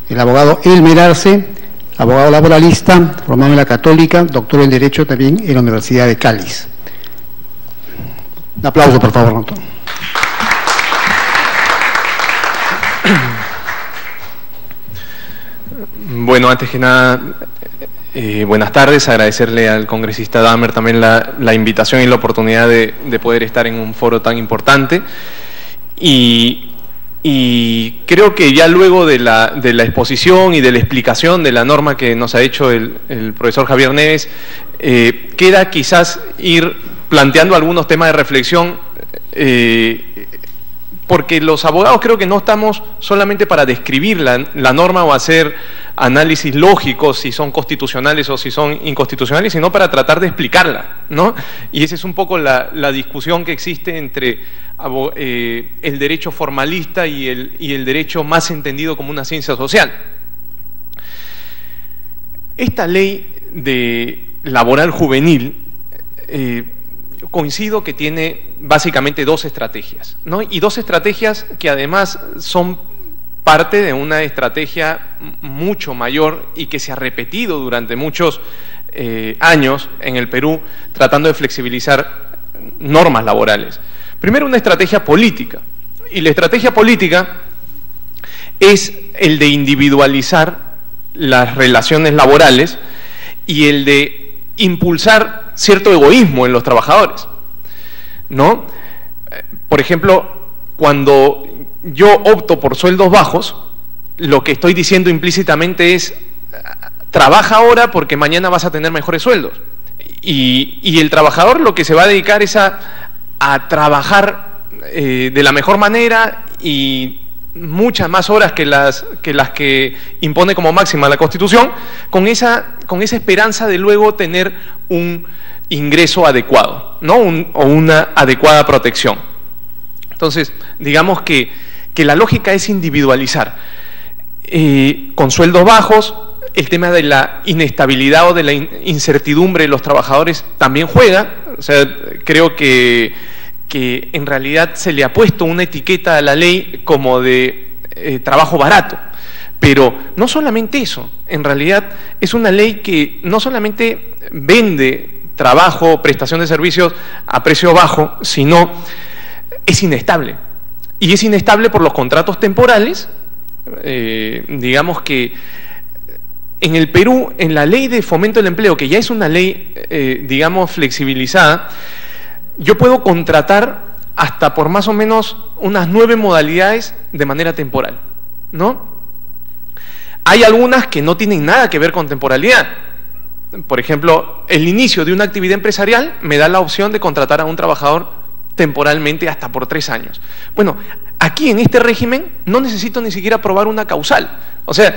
El abogado Elmer Arce, abogado laboralista, formado en la Católica, doctor en Derecho también en la Universidad de Cádiz. Un aplauso, por favor, doctor. Bueno, antes que nada, buenas tardes, agradecerle al congresista Damer también la invitación y la oportunidad de poder estar en un foro tan importante. Y creo que ya luego de la exposición y de la explicación de la norma que nos ha hecho el profesor Javier Neves, queda quizás ir planteando algunos temas de reflexión, porque los abogados creo que no estamos solamente para describir la norma o hacer análisis lógicos si son constitucionales o si son inconstitucionales, sino para tratar de explicarla, ¿no? Y esa es un poco la discusión que existe entre el derecho formalista y el derecho más entendido como una ciencia social. Esta ley de laboral juvenil, coincido que tiene básicamente dos estrategias, ¿no? Y dos estrategias que además son parte de una estrategia mucho mayor y que se ha repetido durante muchos años en el Perú, tratando de flexibilizar normas laborales. Primero, una estrategia política, y la estrategia política es el de individualizar las relaciones laborales y el de impulsar cierto egoísmo en los trabajadores, ¿no? Por ejemplo, cuando yo opto por sueldos bajos, lo que estoy diciendo implícitamente es: trabaja ahora porque mañana vas a tener mejores sueldos. Y el trabajador lo que se va a dedicar es a trabajar de la mejor manera y muchas más horas que las que impone como máxima la Constitución, con esa esperanza de luego tener un ingreso adecuado, ¿no? O una adecuada protección. Entonces, digamos que la lógica es individualizar. Con sueldos bajos, el tema de la inestabilidad o de la incertidumbre de los trabajadores también juega. O sea, creo que en realidad se le ha puesto una etiqueta a la ley como de trabajo barato. Pero no solamente eso, en realidad es una ley que no solamente vende trabajo, prestación de servicios a precio bajo, sino es inestable. Y es inestable por los contratos temporales. Digamos que en el Perú, en la ley de fomento del empleo, que ya es una ley, digamos, flexibilizada, yo puedo contratar hasta por más o menos unas 9 modalidades de manera temporal, ¿no? Hay algunas que no tienen nada que ver con temporalidad. Por ejemplo, el inicio de una actividad empresarial me da la opción de contratar a un trabajador temporalmente hasta por 3 años. Bueno, aquí en este régimen no necesito ni siquiera probar una causal. O sea,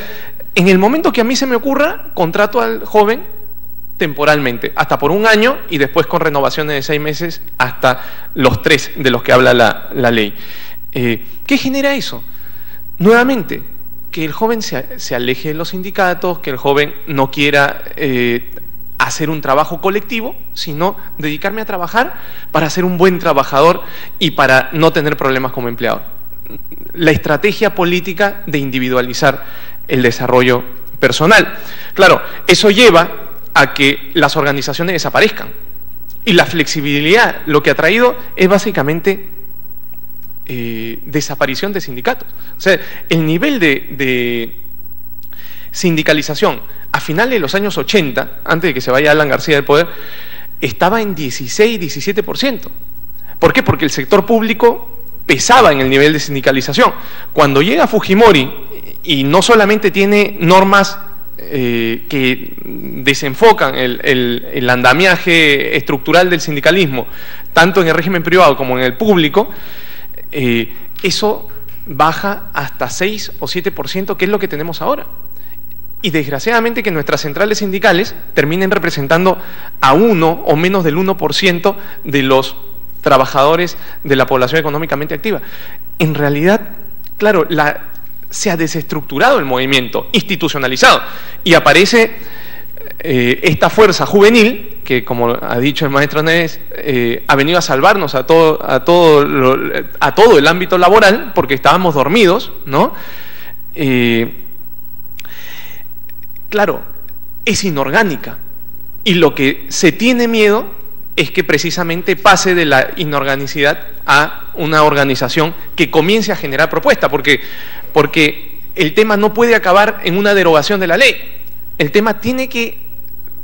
en el momento que a mí se me ocurra, contrato al joven temporalmente, hasta por 1 año y después con renovaciones de 6 meses hasta los 3 de los que habla la ley. ¿Qué genera eso? Nuevamente, que el joven se aleje de los sindicatos, que el joven no quiera hacer un trabajo colectivo, sino dedicarme a trabajar para ser un buen trabajador y para no tener problemas como empleado. La estrategia política de individualizar el desarrollo personal. Claro, eso lleva a que las organizaciones desaparezcan. Y la flexibilidad lo que ha traído es básicamente desaparición de sindicatos. O sea, el nivel de sindicalización a finales de los años 80, antes de que se vaya Alan García del poder, estaba en 16-17%. ¿Por qué? Porque el sector público pesaba en el nivel de sindicalización. Cuando llega Fujimori y no solamente tiene normas que desenfocan el andamiaje estructural del sindicalismo, tanto en el régimen privado como en el público, eso baja hasta 6 o 7%, que es lo que tenemos ahora. Y desgraciadamente que nuestras centrales sindicales terminen representando a 1 o menos del 1% de los trabajadores de la población económicamente activa. En realidad, claro, se ha desestructurado el movimiento, institucionalizado, y aparece esta fuerza juvenil que, como ha dicho el maestro Neves, ha venido a salvarnos a todo el ámbito laboral, porque estábamos dormidos, ¿no? claro, es inorgánica. Y lo que se tiene miedo es que precisamente pase de la inorganicidad a una organización que comience a generar propuestas, porque el tema no puede acabar en una derogación de la ley. El tema tiene que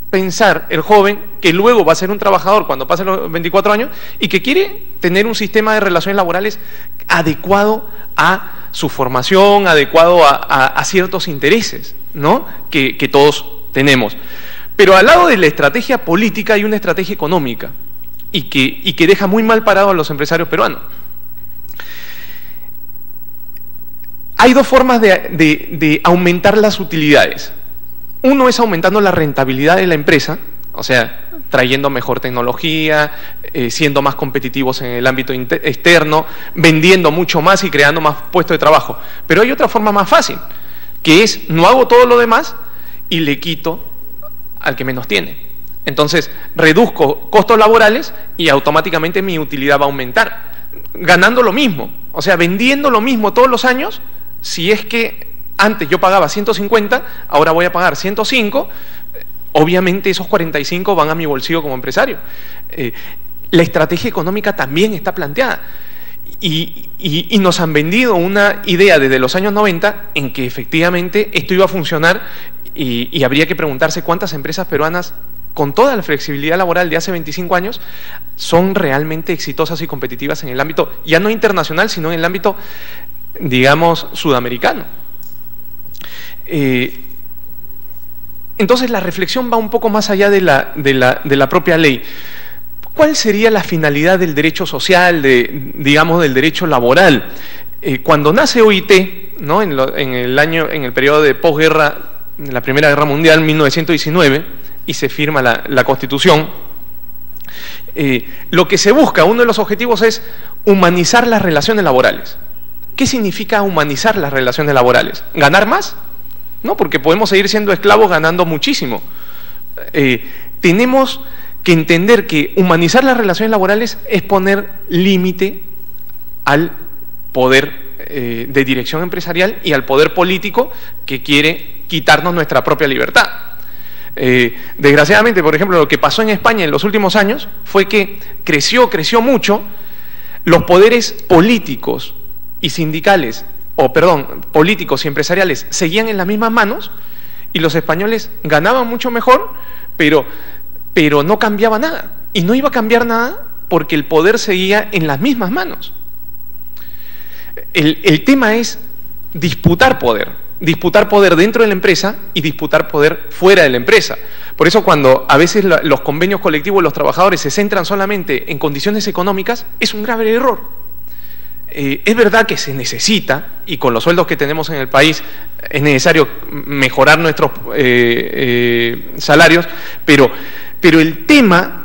pensar el joven que luego va a ser un trabajador cuando pase los 24 años y que quiere tener un sistema de relaciones laborales adecuado a su formación, adecuado a ciertos intereses, ¿no?, que todos tenemos. Pero al lado de la estrategia política hay una estrategia económica y que deja muy mal parado a los empresarios peruanos. Hay dos formas de aumentar las utilidades. Uno es aumentando la rentabilidad de la empresa, o sea, trayendo mejor tecnología, siendo más competitivos en el ámbito externo, vendiendo mucho más y creando más puestos de trabajo. Pero hay otra forma más fácil, que es no hago todo lo demás y le quito al que menos tiene. Entonces, reduzco costos laborales y automáticamente mi utilidad va a aumentar, ganando lo mismo, o sea, vendiendo lo mismo todos los años. Si es que antes yo pagaba 150, ahora voy a pagar 105, obviamente esos 45 van a mi bolsillo como empresario. La estrategia económica también está planteada y nos han vendido una idea desde los años 90 en que efectivamente esto iba a funcionar y habría que preguntarse cuántas empresas peruanas con toda la flexibilidad laboral de hace 25 años son realmente exitosas y competitivas en el ámbito, ya no internacional, sino en el ámbito, digamos, sudamericano. Entonces la reflexión va un poco más allá de la propia ley. ¿Cuál sería la finalidad del derecho social, digamos, del derecho laboral? Cuando nace OIT, ¿no?, en el periodo de posguerra, en la Primera Guerra Mundial, 1919, y se firma la Constitución, lo que se busca, uno de los objetivos es humanizar las relaciones laborales. ¿Qué significa humanizar las relaciones laborales? ¿Ganar más? No, porque podemos seguir siendo esclavos ganando muchísimo. Tenemos que entender que humanizar las relaciones laborales es poner límite al poder de dirección empresarial y al poder político que quiere quitarnos nuestra propia libertad. Desgraciadamente, por ejemplo, lo que pasó en España en los últimos años fue que creció mucho los poderes políticos y sindicales, políticos y empresariales seguían en las mismas manos y los españoles ganaban mucho mejor, pero no cambiaba nada. Y no iba a cambiar nada porque el poder seguía en las mismas manos. El tema es disputar poder dentro de la empresa y disputar poder fuera de la empresa. Por eso cuando a veces los convenios colectivos de los trabajadores se centran solamente en condiciones económicas, es un grave error. Es verdad que se necesita, y con los sueldos que tenemos en el país es necesario mejorar nuestros salarios, pero el tema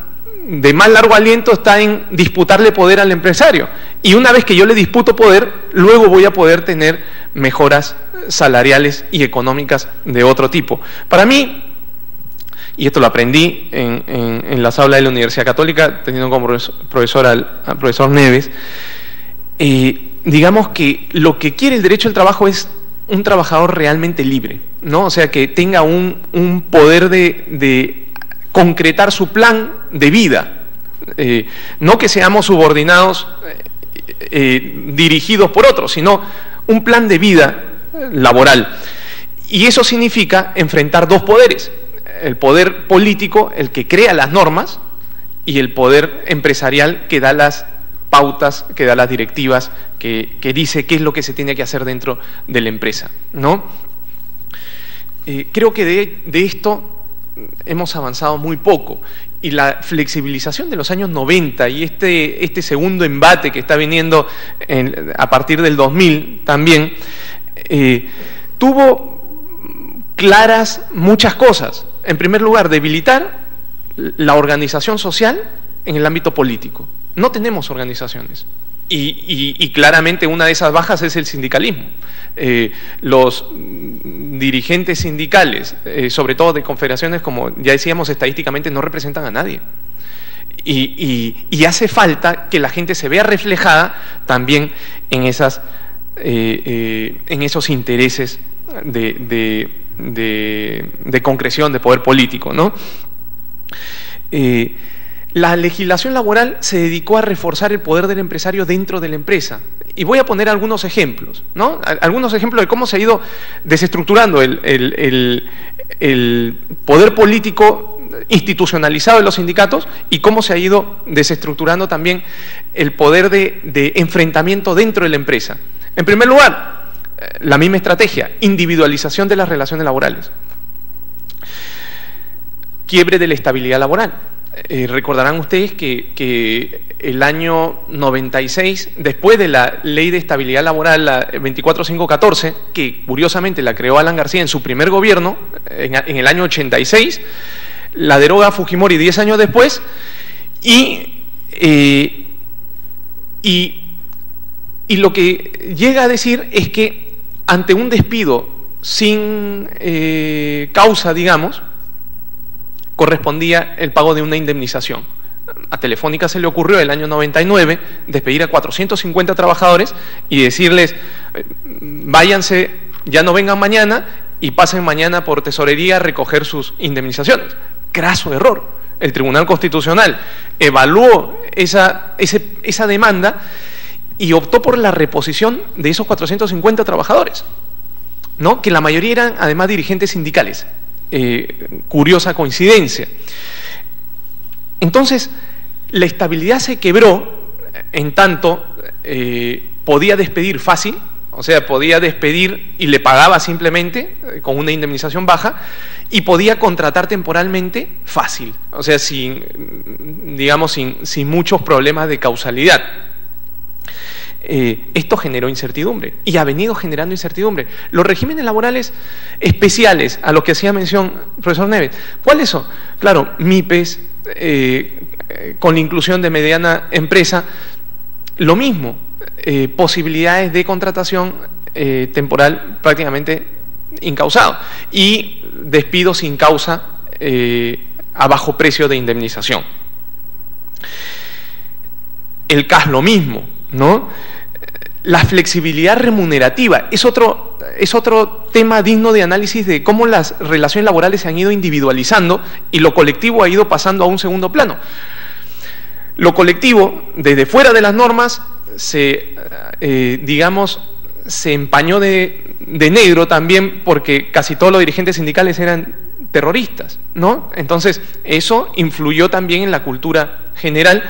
de más largo aliento está en disputarle poder al empresario. Y una vez que yo le disputo poder, luego voy a poder tener mejoras salariales y económicas de otro tipo. Para mí, y esto lo aprendí en las aulas de la Universidad Católica, teniendo como profesor al profesor Neves, digamos que lo que quiere el derecho al trabajo es un trabajador realmente libre, ¿no? O sea, que tenga un poder de concretar su plan de vida, no que seamos subordinados dirigidos por otros, sino un plan de vida laboral. Y eso significa enfrentar dos poderes: el poder político, el que crea las normas, y el poder empresarial, que da las pautas, que da las directivas, que dice qué es lo que se tiene que hacer dentro de la empresa, ¿no? Creo que de esto hemos avanzado muy poco, y la flexibilización de los años 90 y este segundo embate que está viniendo a partir del 2000 también, tuvo claras muchas cosas. En primer lugar, debilitar la organización social en el ámbito político. No tenemos organizaciones y claramente una de esas bajas es el sindicalismo. Los dirigentes sindicales, sobre todo de confederaciones, como ya decíamos, estadísticamente no representan a nadie. Y hace falta que la gente se vea reflejada también en esos intereses de concreción de poder político, ¿no? La legislación laboral se dedicó a reforzar el poder del empresario dentro de la empresa. Y voy a poner algunos ejemplos, ¿no? Algunos ejemplos de cómo se ha ido desestructurando el poder político institucionalizado de los sindicatos y cómo se ha ido desestructurando también el poder de enfrentamiento dentro de la empresa. En primer lugar, la misma estrategia, individualización de las relaciones laborales. Quiebre de la estabilidad laboral. Recordarán ustedes que el año 96, después de la Ley de Estabilidad Laboral, la 24514, que curiosamente la creó Alan García en su primer gobierno, en el año 86, la deroga Fujimori 10 años después, y lo que llega a decir es que ante un despido sin causa, digamos, correspondía el pago de una indemnización. A Telefónica se le ocurrió el año 99 despedir a 450 trabajadores y decirles, váyanse, ya no vengan mañana y pasen mañana por tesorería a recoger sus indemnizaciones. Craso error. El Tribunal Constitucional evaluó esa demanda y optó por la reposición de esos 450 trabajadores, ¿no? Que la mayoría eran además dirigentes sindicales. Curiosa coincidencia. Entonces, la estabilidad se quebró en tanto podía despedir fácil, o sea, podía despedir y le pagaba simplemente con una indemnización baja, y podía contratar temporalmente fácil, o sea, sin muchos problemas de causalidad. Esto generó incertidumbre y ha venido generando incertidumbre. Los regímenes laborales especiales a los que hacía mención el profesor Neves, ¿cuáles son? Claro, MIPES, con la inclusión de mediana empresa, lo mismo, posibilidades de contratación temporal prácticamente incausado y despido sin causa a bajo precio de indemnización. El CAS lo mismo, ¿no? La flexibilidad remunerativa es otro tema digno de análisis de cómo las relaciones laborales se han ido individualizando y lo colectivo ha ido pasando a un segundo plano. Lo colectivo, desde fuera de las normas, se empañó de negro también porque casi todos los dirigentes sindicales eran terroristas, ¿no? Entonces, eso influyó también en la cultura general.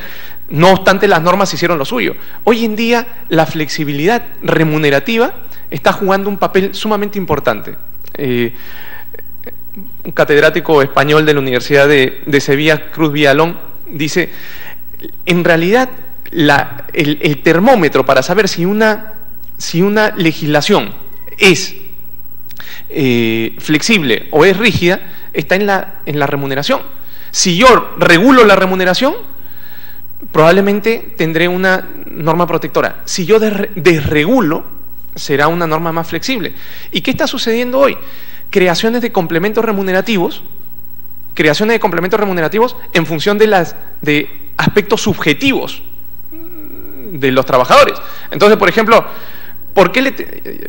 No obstante, las normas hicieron lo suyo. Hoy en día, la flexibilidad remunerativa está jugando un papel sumamente importante. Un catedrático español de la Universidad de Sevilla, Cruz Villalón, dice, en realidad, el termómetro para saber si una legislación es flexible o es rígida está en la remuneración. Si yo regulo la remuneración, probablemente tendré una norma protectora. Si yo desregulo, será una norma más flexible. ¿Y qué está sucediendo hoy? Creaciones de complementos remunerativos en función de aspectos subjetivos de los trabajadores. Entonces, por ejemplo, ¿por qué le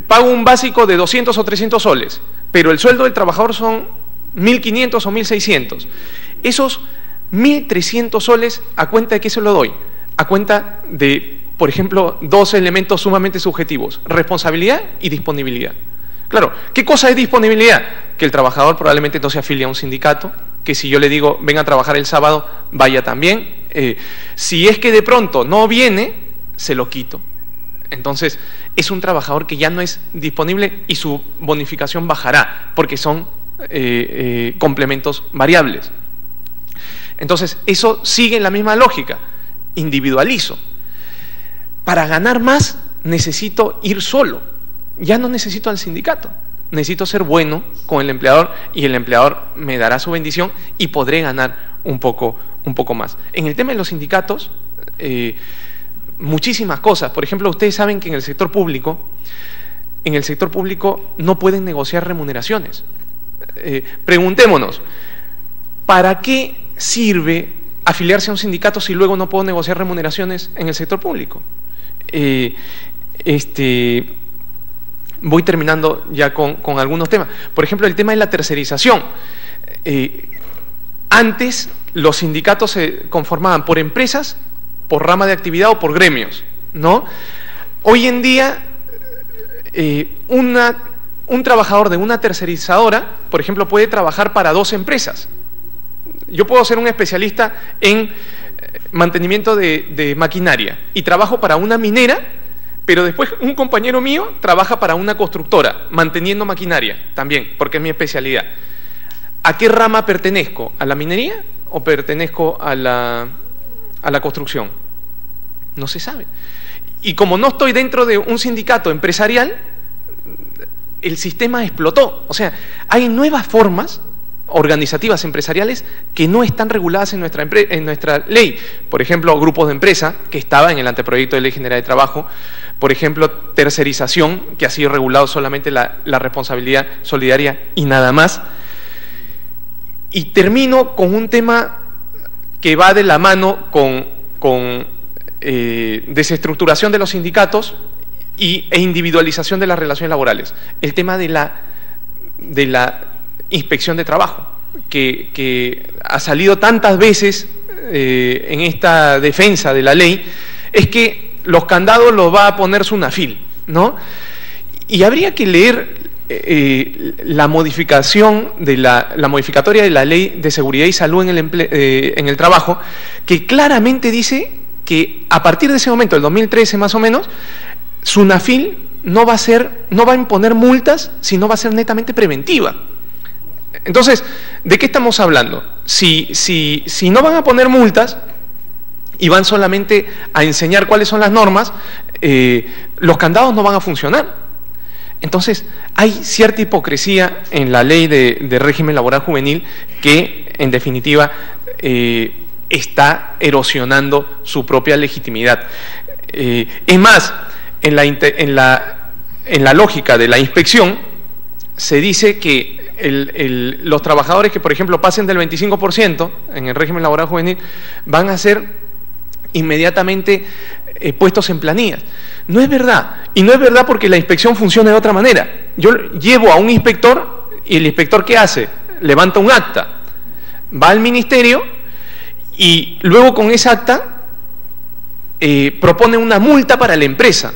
pago un básico de 200 o 300 soles, pero el sueldo del trabajador son 1.500 o 1.600? Esos 1.300 soles, ¿a cuenta de qué se lo doy? A cuenta de, por ejemplo, dos elementos sumamente subjetivos: responsabilidad y disponibilidad. Claro, ¿qué cosa es disponibilidad? Que el trabajador probablemente no se afilie a un sindicato, que si yo le digo, venga a trabajar el sábado, vaya también. Si es que de pronto no viene, se lo quito. Entonces, es un trabajador que ya no es disponible y su bonificación bajará, porque son complementos variables. Entonces, eso sigue en la misma lógica. Individualizo. Para ganar más, necesito ir solo. Ya no necesito al sindicato. Necesito ser bueno con el empleador y el empleador me dará su bendición y podré ganar un poco más. En el tema de los sindicatos, muchísimas cosas. Por ejemplo, ustedes saben que en el sector público no pueden negociar remuneraciones. Preguntémonos, ¿para qué sirve afiliarse a un sindicato si luego no puedo negociar remuneraciones en el sector público? voy terminando ya con algunos temas. Por ejemplo, el tema de la tercerización. Antes los sindicatos se conformaban por empresas, por rama de actividad o por gremios, ¿no? Hoy en día, un trabajador de una tercerizadora, por ejemplo, puede trabajar para 2 empresas. Yo puedo ser un especialista en mantenimiento de maquinaria y trabajo para una minera, pero después un compañero mío trabaja para una constructora, manteniendo maquinaria también, porque es mi especialidad. ¿A qué rama pertenezco? ¿A la minería o pertenezco a la construcción? No se sabe. Y como no estoy dentro de un sindicato empresarial, el sistema explotó. O sea, hay nuevas formas organizativas empresariales que no están reguladas en nuestra ley. Por ejemplo, grupos de empresa, que estaba en el anteproyecto de Ley General de Trabajo. Por ejemplo, tercerización, que ha sido regulado solamente la responsabilidad solidaria y nada más. Y termino con un tema que va de la mano con desestructuración de los sindicatos e individualización de las relaciones laborales. El tema de la inspección de trabajo, que ha salido tantas veces en esta defensa de la ley, es que los candados los va a poner SUNAFIL, ¿no? Y habría que leer la modificación de la modificatoria de la Ley de Seguridad y Salud en el Trabajo, que claramente dice que a partir de ese momento, el 2013 más o menos, SUNAFIL no va a imponer multas, sino va a ser netamente preventiva. Entonces, ¿de qué estamos hablando? Si no van a poner multas y van solamente a enseñar cuáles son las normas, los candados no van a funcionar. Entonces, hay cierta hipocresía en la ley de régimen laboral juvenil que, en definitiva, está erosionando su propia legitimidad. Es más, en la lógica de la inspección, se dice que los trabajadores que, por ejemplo, pasen del 25% en el régimen laboral juvenil van a ser inmediatamente puestos en planillas. No es verdad, y no es verdad porque la inspección funciona de otra manera. Yo llevo a un inspector y el inspector, ¿qué hace? Levanta un acta, va al ministerio y luego con esa acta propone una multa para la empresa.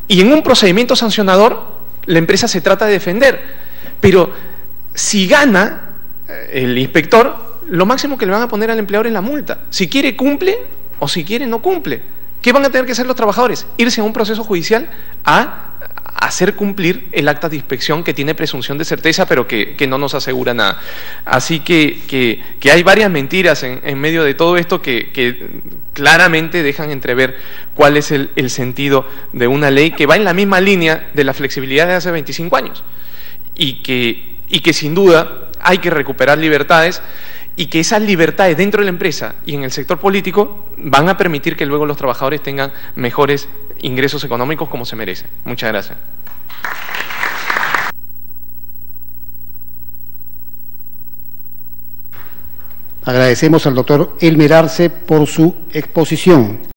Y en un procedimiento sancionador, la empresa se trata de defender. Pero si gana el inspector, lo máximo que le van a poner al empleador es la multa. Si quiere, cumple, o si quiere, no cumple. ¿Qué van a tener que hacer los trabajadores? Irse a un proceso judicial a hacer cumplir el acta de inspección que tiene presunción de certeza, pero que no nos asegura nada. Así que hay varias mentiras en medio de todo esto que claramente dejan entrever cuál es el sentido de una ley que va en la misma línea de la flexibilidad de hace 25 años y que sin duda hay que recuperar libertades, y que esas libertades dentro de la empresa y en el sector político van a permitir que luego los trabajadores tengan mejores ingresos económicos como se merecen. Muchas gracias. Agradecemos al doctor Elmer Arce por su exposición.